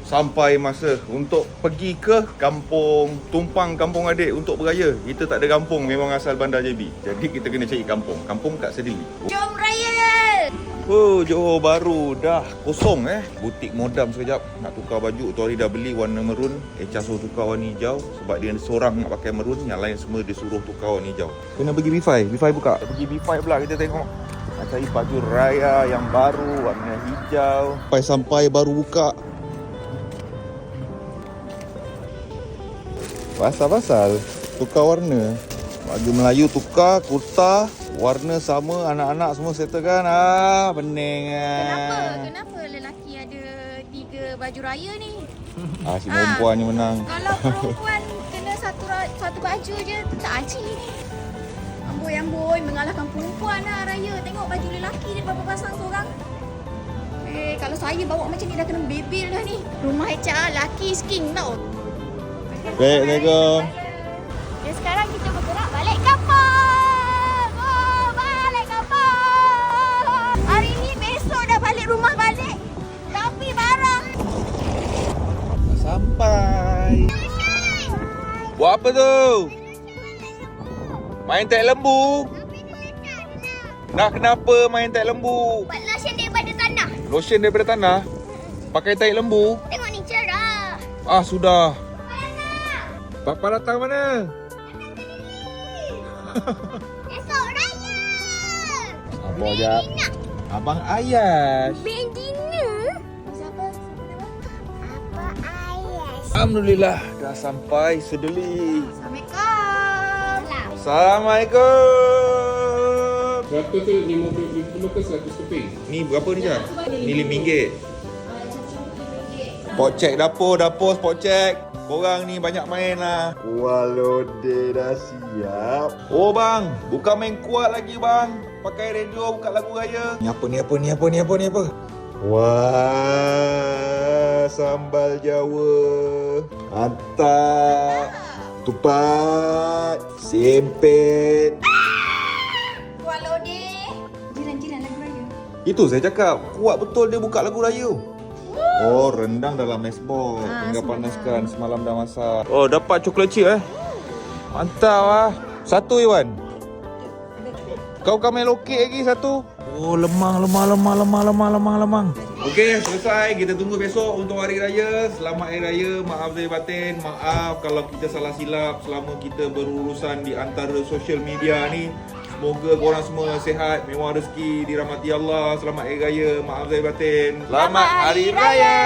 sampai masa untuk pergi ke kampung, tumpang kampung adik untuk beraya. Kita tak ada kampung, memang asal Bandar JB. Jadi kita kena cari kampung. Kampung kat Sedili. Jom raya! Oh, Johor Bahru dah kosong Butik modam sekejap. Nak tukar baju, tu hari dah beli warna merun. Echa suruh tukar warna hijau. Sebab dia seorang nak pakai merun, yang lain semua dia suruh tukar warna hijau. Kena pergi B5. B5 buka. Pergi B5 pula kita tengok. Nak cari baju raya yang baru, warna hijau. Sampai baru buka. Pasal-pasal tukar warna. Baju Melayu tukar, kurta warna sama, anak-anak semua settlekan. Pening Kenapa lelaki ada 3 baju raya ni? Si perempuan ni menang. Kalau perempuan kena satu baju je, tak acik. Amboi mengalahkan perempuan lah raya. Tengok baju lelaki dia berapa pasang seorang. Kalau saya bawa macam ni dah kena bebil dah ni. Rumah HR laki skin tau. Assalamualaikum. Okay, sekarang kita bergerak balik kampung. Oh, balik kampung. Hari ni besok dah balik rumah balik. Tapi barang Sampai. Buat apa tu? Main tek lembu? Nak kenapa main tek lembu? buat lotion daripada tanah. Lotion daripada tanah? Pakai tahi lembu? Tengok ni cerah. Sudah. Papa datang mana? Esok raya. Abang jap. Abang Ayas. Bendina. Siapa nama? Apa Ayas? Alhamdulillah dah sampai Sedeli. Assalamualaikum. Assalamualaikum. Berapa tu? 50 ke 100 keping? Ni berapa ni Jan? Ni RM5. Spot check dapur spot check. Korang ni banyak main lah. Kuah lodeh dah siap. Oh bang, bukan main kuat lagi bang. Pakai radio buka lagu raya. Ni apa? Wah, sambal Jawa. Mantap. Tupat. Sempit. Kuah lodeh. Jiran-jiran lagu raya. Itu saya cakap, kuat betul dia buka lagu raya. Oh, rendang dalam nesbol. Tinggal panaskan, semalam dah masak. Oh, dapat coklat chip Mantap lah. Satu Iwan. Kau main lokek lagi satu. Oh, lemang. Okey, selesai. Kita tunggu besok untuk hari raya. Selamat hari raya. Maaf zahir batin. Maaf kalau kita salah silap selama kita berurusan di antara social media ni. Semoga korang semua sihat, mewah rezeki, dirahmati Allah. Selamat Hari Raya. Maaf zahir batin. Selamat Hari Raya.